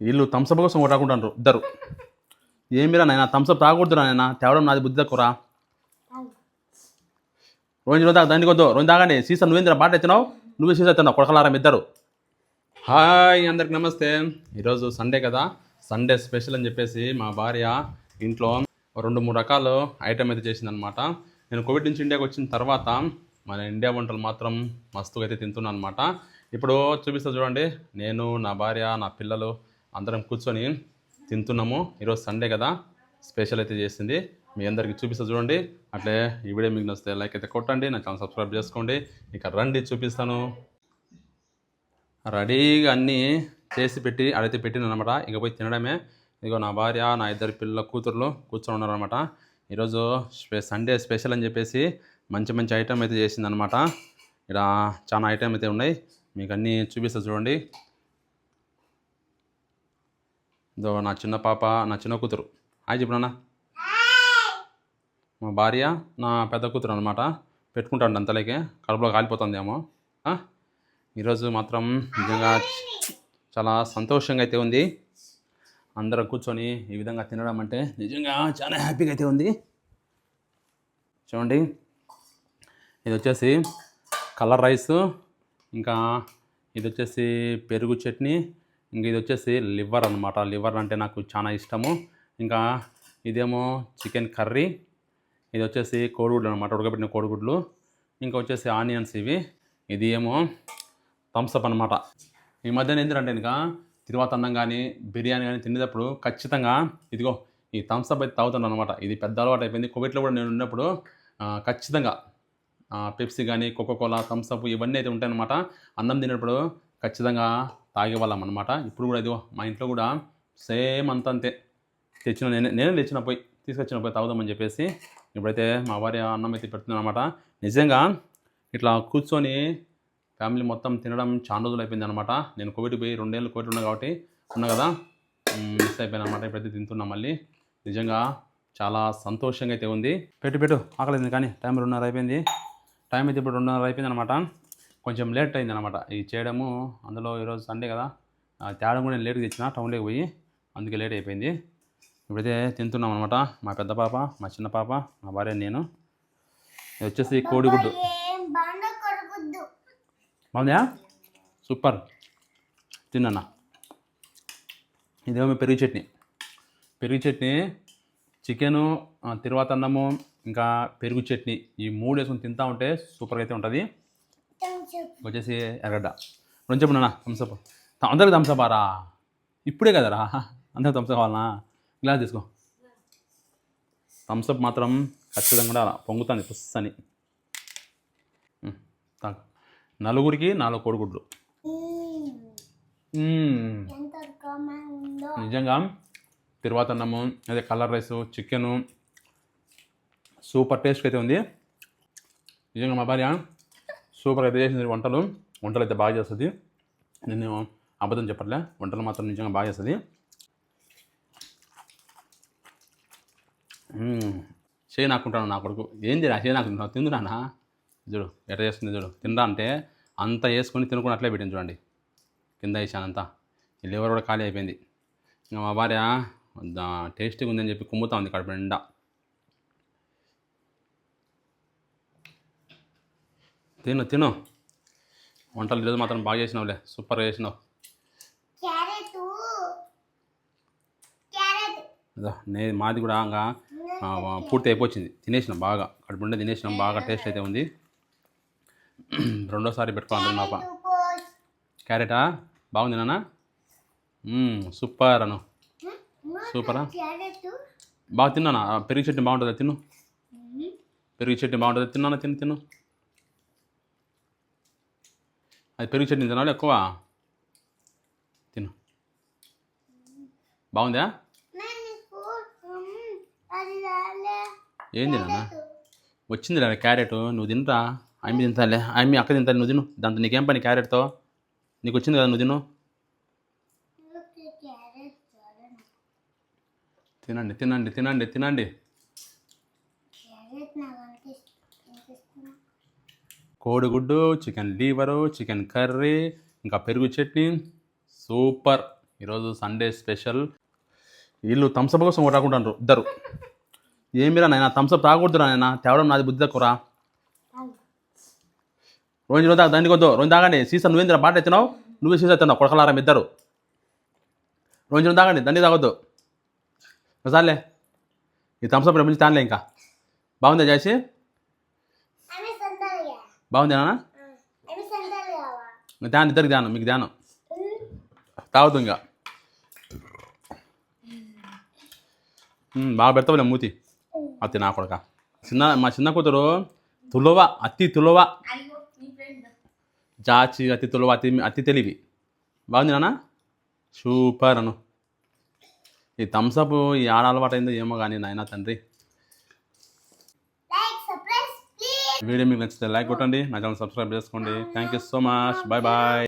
వీళ్ళు థమ్స్అప్ కోసం కొట్టుకుంటారు ఇద్దరు. ఏమిరా నాయన థమ్స్అప్ తాగకూడదురా నాయన, తేవడం నాది బుద్ధి తక్కువరా. రోజు తాగు దండి కొద్దు, రోజు తాగండి. సీసా నువ్వేంద్రా బాట ఎత్తున్నావు, నువ్వే సీసా ఎత్తున్నావు, కొడకలారం ఇద్దరు. హాయ్ అందరికి నమస్తే. ఈరోజు సండే కదా, సండే స్పెషల్ అని చెప్పేసి మా భార్య ఇంట్లో 2-3 రకాలు ఐటమ్ అయితే చేసిందనమాట. నేను కోవిడ్ నుంచి ఇండియాకి వచ్చిన తర్వాత మన ఇండియా వంటలు మాత్రం మస్తుగా అయితే తింటున్నాను అనమాట. ఇప్పుడు చూపిస్తా చూడండి, నేను నా భార్య నా పిల్లలు అందరం కూర్చొని తింటున్నాము. ఈరోజు సండే కదా, స్పెషల్ అయితే చేసింది. మీ అందరికీ చూపిస్తా చూడండి. అట్లే ఈ వీడియో మీకు నచ్చితే లైక్ అయితే కొట్టండి, నా ఛానల్ సబ్స్క్రైబ్ చేసుకోండి. ఇక రండి చూపిస్తాను. రెడీగా అన్నీ చేసి పెట్టి అడైతే పెట్టిన అనమాట. ఇక పోయి తినడమే. ఇదిగో నా భార్య నా 2 పిల్లల కూతుర్లు కూర్చొని ఉన్నారనమాట. ఈరోజు సండే స్పెషల్ అని చెప్పేసి మంచి మంచి ఐటమ్ అయితే చేసిందనమాట. ఇక్కడ చాలా ఐటమ్ అయితే ఉన్నాయి, మీకు అన్నీ చూపిస్తా చూడండి. ఇదో నా చిన్న పాప, నా చిన్న కూతురు. హాయ్ చెప్పు నాన్న. మా భార్య నా పెద్ద కూతురు అనమాట. పెట్టుకుంటాడు అంతలేకే, కడుపులో కాలిపోతుందేమో. ఈరోజు మాత్రం నిజంగా చాలా సంతోషంగా అయితే ఉంది. అందరం కూర్చొని ఈ విధంగా తినడం అంటే నిజంగా చాలా హ్యాపీగా అయితే ఉంది. చూడండి, ఇది వచ్చేసి కలర్ రైస్, ఇంకా ఇది వచ్చేసి పెరుగు చట్నీ, ఇంకా ఇది వచ్చేసి లివర్ అనమాట. లివర్ అంటే నాకు చాలా ఇష్టము. ఇంకా ఇదేమో చికెన్ కర్రీ, ఇది వచ్చేసి కోడిగుడ్లు అనమాట, ఉడకబెట్టిన కోడిగుడ్లు. ఇంకా వచ్చేసి ఆనియన్స్ ఇవి. ఇది ఏమో థమ్స్అప్ అనమాట. ఈ మధ్యన ఏంటంటే ఇంకా తిరువాత అన్నం కానీ బిర్యానీ కానీ తినేటప్పుడు ఖచ్చితంగా ఇదిగో ఈ థమ్స్అప్ అయితే తాగుతాను అనమాట. ఇది పెద్ద అలవాటు అయిపోయింది. కోవిడ్లో కూడా నేను ఉన్నప్పుడు ఖచ్చితంగా పెప్సీ కానీ కోకోకోలా థమ్స్అప్ ఇవన్నీ అయితే ఉంటాయన్నమాట. అన్నం తినేటప్పుడు ఖచ్చితంగా తాగేవాళ్ళం అనమాట. ఇప్పుడు కూడా ఇదిగో మా ఇంట్లో కూడా సేమ్ అంతే తెచ్చిన నేనే తెచ్చిన పోయి తీసుకొచ్చిన పోయి తాగుదామని చెప్పేసి ఇప్పుడైతే మా భార్య అన్నం అయితే పెడుతున్నాను అనమాట. నిజంగా ఇట్లా కూర్చొని ఫ్యామిలీ మొత్తం తినడం చాలా రోజులు అయిపోయింది అనమాట. నేను కోవిడ్ పోయి 2 ఏళ్ళు కోవిడ్ ఉన్నా కదా, మిస్ అయిపోయాను అనమాట. ఇప్పుడైతే తింటున్నా మళ్ళీ. నిజంగా చాలా సంతోషంగా అయితే ఉంది. పెట్టు ఆకలింది కానీ టైం 2:30 అయిపోయింది. టైం అయితే ఇప్పుడు 2:30 అయిపోయింది అనమాట. కొంచెం లేట్ అయింది అనమాట ఇది చేయడము. అందులో ఈరోజు సండే కదా, తేడం కూడా నేను లేట్గా తెచ్చిన టౌన్లోకి పోయి, అందుకే లేట్ అయిపోయింది. ఇప్పుడైతే తింటున్నాం అనమాట. మా పెద్ద పాప, మా చిన్న పాప, మా భార్య, నేను. ఇది వచ్చేసి కోడిగుడ్డు. బాగుందా? సూపర్, తిన్నా. ఇదేమో పెరుగు చట్నీ, చికెను, తిరువాత అన్నము, ఇంకా పెరుగు చట్నీ, ఈ 3 వేసుకొని తింటా ఉంటే సూపర్గా అయితే ఉంటుంది. వచ్చేసి ఎర్రగడ్డ. రెండు చెప్పు నాన్న థమ్స్అప్. అందరికి థమ్స్అప్ ఆరా? ఇప్పుడే కదరా అందరికి థమ్స్అప్ కావాలనా? గ్లాస్ తీసుకో. థమ్స్అప్ మాత్రం ఖచ్చితంగా కూడా పొంగుతుంది పుస్సని. నలుగురికి 4 కోడిగుడ్లు. నిజంగా తిరువాత అన్నము, అదే colour rice, chicken super taste అయితే ఉంది. నిజంగా మా భార్య సూపర్ అయితే చేసింది. వంటలు అయితే బాగా చేస్తుంది. నేను అబద్ధం చెప్పట్లే, వంటలు మాత్రం నిజంగా బాగా చేస్తుంది. చేయి నాకుంటాను నా కొడుకు. ఏంది నా చేయి నాకుంటున్నావు? తిందురానా? చూడు ఎట్లా చేస్తుంది చూడు. తినరా అంటే అంత వేసుకొని తినుకుని అట్లే పెట్టింది చూడండి. కింద వేసానంతా. ఈ లివర్ కూడా ఖాళీ అయిపోయింది. ఇంకా మా భార్య టేస్టీగా ఉందని చెప్పి కుమ్ముతా ఉంది కడుపు నిండా. తిను వంటలు ఈరోజు మాత్రం బాగా చేసినావులే, సూపర్గా చేసినావు. మాది కూడా ఇంకా పూర్తి అయిపోయింది. తినేసినాం బాగా, కడుపు నిండా తినేసినాం బాగా. టేస్ట్ అయితే ఉంది. రెండోసారి పెట్టుకోవాలి పాప. క్యారెటా? బాగుంది నాన్న. సూపర్ అను. సూపరా? బాగా తిన్నానా? పెరుగు చట్నీ బాగుంటుందా? తిను. పెరుగు చట్నీ బాగుంటుందా? తిన్నానా? తిను. అది పెరుగు చట్నీ తినాలి ఎక్కువ. తిను. బాగుందా? ఏంది నాన్న? వచ్చింది రా క్యారెట్. నువ్వు తినరా? అమ్మి తింటాలే, అమ్మి అక్క తింటాను, నువ్వు తిను. దాంతో నీకేం పని క్యారెట్తో? నీకు వచ్చింది కదా, నువ్వు తిను. తినండి. కోడిగుడ్డు, చికెన్ లీవరు, చికెన్ కర్రీ, ఇంకా పెరుగు చట్నీ, సూపర్. ఈరోజు సండే స్పెషల్. వీళ్ళు థమ్స్అప్ కోసం కొట్టాకుంటారు ఇద్దరు. ఏమిరా నాయన థమ్స్అప్ తాగకూడదురా నాయన, తేవడం నాది బుద్ధి తక్కువరా. రోజు రోజు దండి కొద్దు రోజు తాగండి. సీసా నువ్వేంద్ర బాట ఎత్తున్నావు, నువ్వే సీసా ఎత్తున్నావు కొడకలారం ఇద్దరు. రోజు రోజు తాగండి, దండి తాగొద్దు. సార్లే ఈ థమ్స్అప్ రేపు నుంచి తానులే. ఇంకా బాగుందా చేసి? బాగుంది నాన్న. ధ్యానం ఇద్దరికి ధ్యానం, మీకు ధ్యానం తాగుతు. ఇంకా బాగా పెడతావులే మూతి. అత్తి నా కొడక మా చిన్న కూతురు తులవ, అతి తులవ, జాచి అతి తులవ, అతి తెలివి. బాగుంది నాన్న, సూపర్ అను. ఈ థమ్స్అప్ ఈ ఆడ అలవాటు అయిందో ఏమో కానీ నాయన తండ్రి. వీడియో మీకు నచ్చితే లైక్ కొట్టండి, నా ఛానల్ సబ్స్క్రైబ్ చేసుకోండి. Thank you so much. Bye bye.